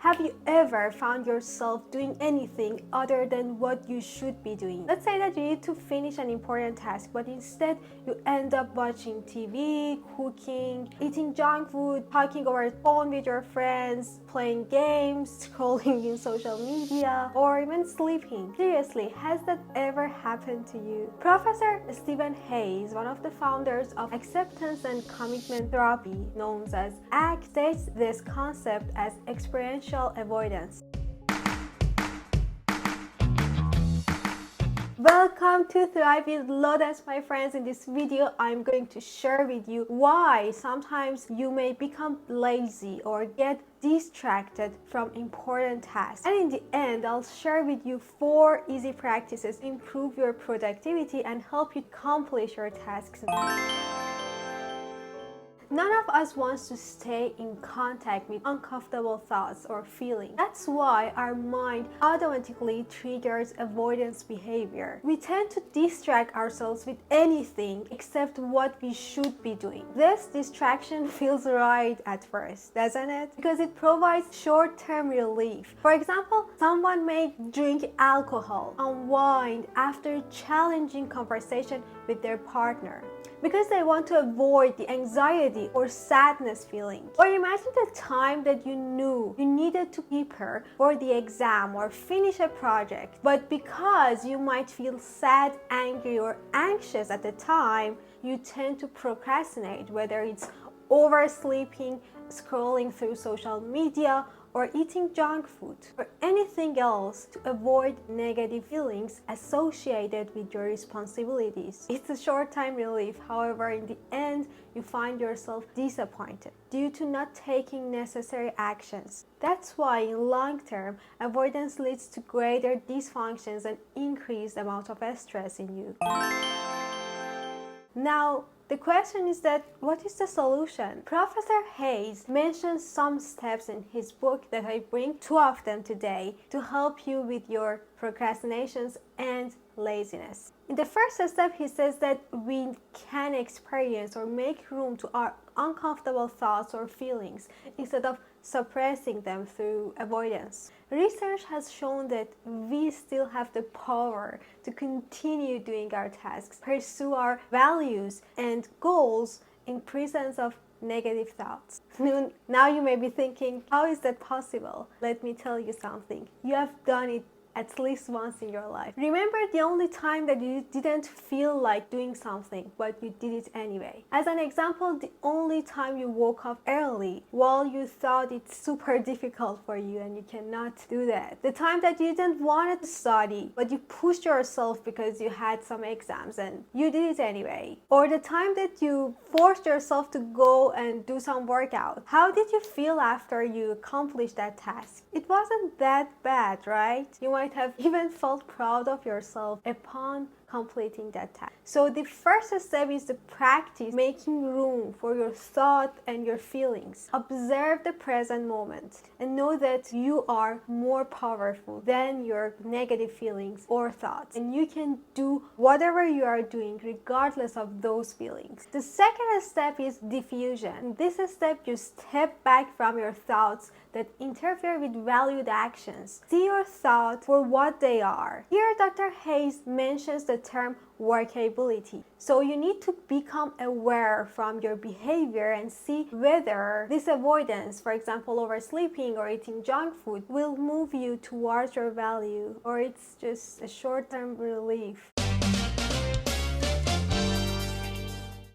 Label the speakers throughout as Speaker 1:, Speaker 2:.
Speaker 1: Have you ever found yourself doing anything other than what you should be doing? Let's say that you need to finish an important task, but instead you end up watching TV, cooking, eating junk food, talking over the phone with your friends, playing games, scrolling in social media, or even sleeping. Seriously, has that ever happened to you? Professor Stephen Hayes, one of the founders of acceptance and commitment therapy, known as ACT, states this concept as experiential avoidance. Welcome to Thrive with Lotus, my friends. In this video, I'm going to share with you why sometimes you may become lazy or get distracted from important tasks. And in the end, I'll share with you 4 easy practices to improve your productivity and help you accomplish your tasks. None of us wants to stay in contact with uncomfortable thoughts or feelings. That's why our mind automatically triggers avoidance behavior. We tend to distract ourselves with anything except what we should be doing. This distraction feels right at first, doesn't it? Because it provides short-term relief. For example, someone may drink alcohol, unwind after a challenging conversation with their partner, because they want to avoid the anxiety or sadness feeling. Or imagine the time that you knew you needed to prepare for the exam or finish a project, but because you might feel sad, angry, or anxious at the time, you tend to procrastinate, whether it's oversleeping, scrolling through social media, or eating junk food, or anything else to avoid negative feelings associated with your responsibilities. It's a short-time relief, however, in the end, you find yourself disappointed due to not taking necessary actions. That's why in long term, avoidance leads to greater dysfunctions and increased amount of stress in you. Now, the question is that what is the solution? Professor Hayes mentions some steps in his book that I bring 2 of them today to help you with your procrastinations and laziness. In the first step, he says that we can experience or make room to our uncomfortable thoughts or feelings instead of suppressing them through avoidance. Research has shown that we still have the power to continue doing our tasks, pursue our values and goals in presence of negative thoughts. Now you may be thinking, how is that possible? Let me tell you something. You have done it at least once in your life. Remember the only time that you didn't feel like doing something, but you did it anyway. As an example, the only time you woke up early while you thought it's super difficult for you and you cannot do that. The time that you didn't want to study, but you pushed yourself because you had some exams and you did it anyway. Or the time that you forced yourself to go and do some workout. How did you feel after you accomplished that task? It wasn't that bad, right? You might have even felt proud of yourself upon completing that task. So the first step is to practice making room for your thought and your feelings. Observe the present moment and know that you are more powerful than your negative feelings or thoughts, and you can do whatever you are doing regardless of those feelings. The second step is diffusion. In this step, you step back from your thoughts that interfere with valued actions. See your thoughts for what they are. Here, Dr. Hayes mentions the term workability. So you need to become aware from your behavior and see whether this avoidance, for example, oversleeping or eating junk food, will move you towards your value, or it's just a short-term relief.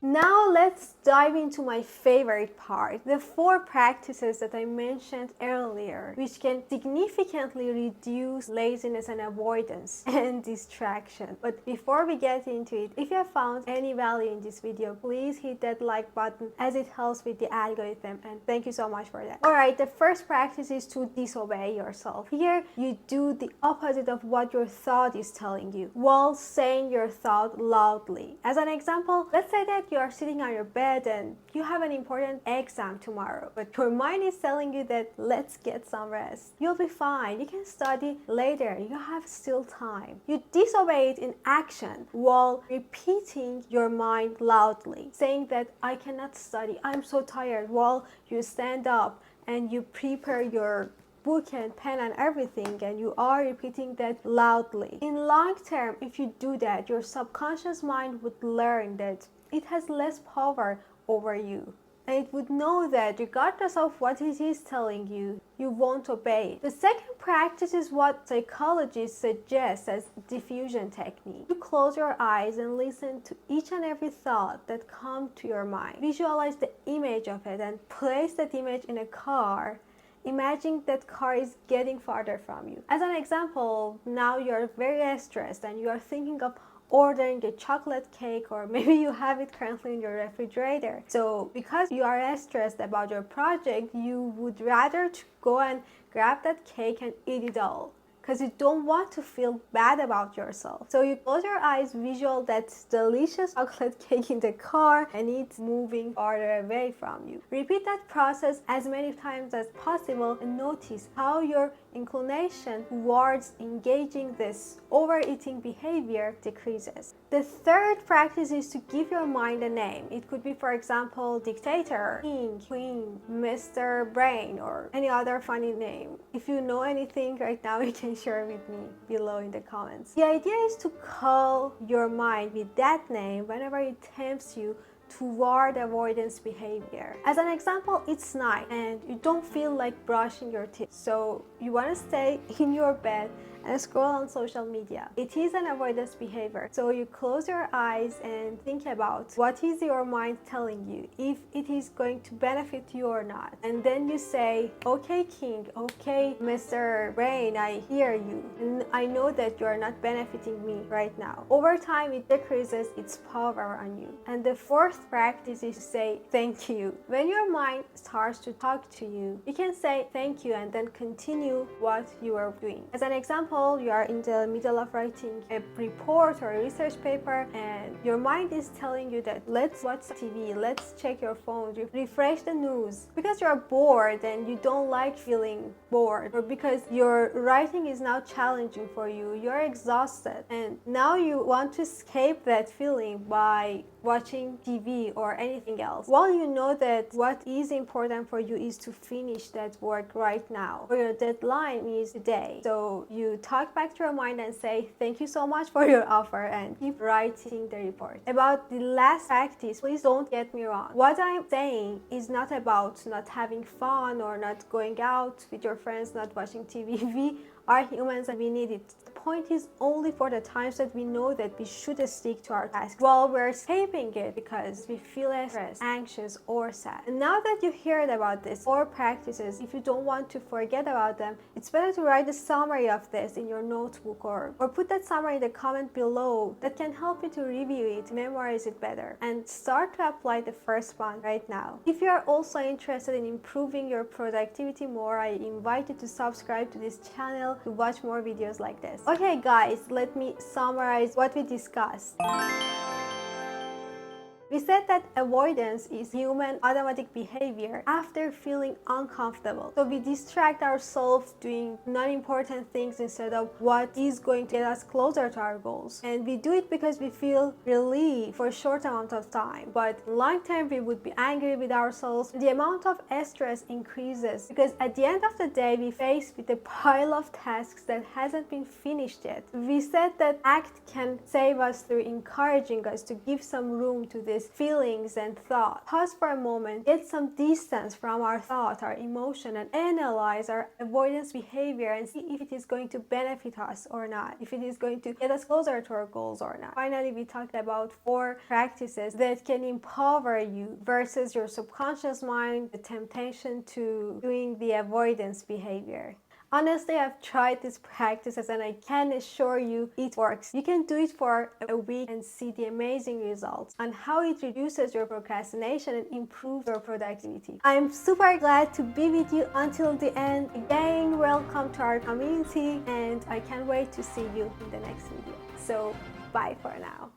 Speaker 1: Now let's dive into my favorite part, the 4 practices that I mentioned earlier, which can significantly reduce laziness and avoidance and distraction. But before we get into it, if you have found any value in this video, please hit that like button as it helps with the algorithm, and thank you so much for that. Alright, the first practice is to disobey yourself. Here, you do the opposite of what your thought is telling you while saying your thought loudly. As an example, let's say that you are sitting on your bed and you have an important exam tomorrow, but your mind is telling you that let's get some rest. You'll be fine. You can study later. You have still time. You disobey it in action while repeating your mind loudly, saying that I cannot study, I'm so tired, while you stand up and you prepare your book and pen and everything, and you are repeating that loudly. In long term, if you do that, your subconscious mind would learn that it has less power over you. And it would know that regardless of what it is telling you, you won't obey it. The second practice is what psychologists suggest as diffusion technique. You close your eyes and listen to each and every thought that comes to your mind. Visualize the image of it and place that image in a car. Imagine that car is getting farther from you. As an example, now you're very stressed and you are thinking of ordering a chocolate cake, or maybe you have it currently in your refrigerator. So because you are stressed about your project, you would rather go and grab that cake and eat it all, because you don't want to feel bad about yourself. So you close your eyes, visual that delicious chocolate cake in the car, and it's moving farther away from you. Repeat that process as many times as possible and notice how your inclination towards engaging this overeating behavior decreases. The third practice is to give your mind a name. It could be, for example, dictator, king, queen, Mr. Brain, or any other funny name. If you know anything right now, you can share with me below in the comments. The idea is to call your mind with that name whenever it tempts you toward avoidance behavior. As an example, it's night and you don't feel like brushing your teeth, so you want to stay in your bed and scroll on social media. It is an avoidance behavior. So you close your eyes and think about what is your mind telling you, if it is going to benefit you or not. And then you say, okay, King, okay, Mr. Brain, I hear you. And I know that you are not benefiting me right now. Over time, it decreases its power on you. And the fourth practice is to say thank you. When your mind starts to talk to you, you can say thank you and then continue what you are doing. As an example, you are in the middle of writing a report or a research paper and your mind is telling you that let's watch TV, let's check your phone, refresh the news, because you're bored and you don't like feeling bored, or because your writing is now challenging for you, you're exhausted, and now you want to escape that feeling by watching TV or anything else. While you know that what is important for you is to finish that work right now, or your deadline is today. So you talk back to your mind and say, thank you so much for your offer, and keep writing the report. About the last practice, please don't get me wrong. What I'm saying is not about not having fun or not going out with your friends, not watching TV. We are humans and we need it. The point is only for the times that we know that we should stick to our task while we're escaping it because we feel stressed, anxious, or sad. And now that you heard about this 4 practices, if you don't want to forget about them, it's better to write a summary of this in your notebook, or put that summary in the comment below. That can help you to review it, memorize it better, and start to apply the first one right now. If you are also interested in improving your productivity more, I invite you to subscribe to this channel to watch more videos like this. Okay guys, let me summarize what we discussed. We said that avoidance is human automatic behavior after feeling uncomfortable. So we distract ourselves doing non-important things instead of what is going to get us closer to our goals. And we do it because we feel relief for a short amount of time. But long term, we would be angry with ourselves. The amount of stress increases because at the end of the day, we face with a pile of tasks that hasn't been finished yet. We said that ACT can save us through encouraging us to give some room to this feelings and thought. Pause for a moment, get some distance from our thought, our emotion, and analyze our avoidance behavior and see if it is going to benefit us or not, if it is going to get us closer to our goals or not. Finally, we talked about 4 practices that can empower you versus your subconscious mind, the temptation to doing the avoidance behavior. Honestly, I've tried these practices and I can assure you it works. You can do it for a week and see the amazing results on how it reduces your procrastination and improves your productivity. I'm super glad to be with you until the end. Again, welcome to our community and I can't wait to see you in the next video. So, bye for now.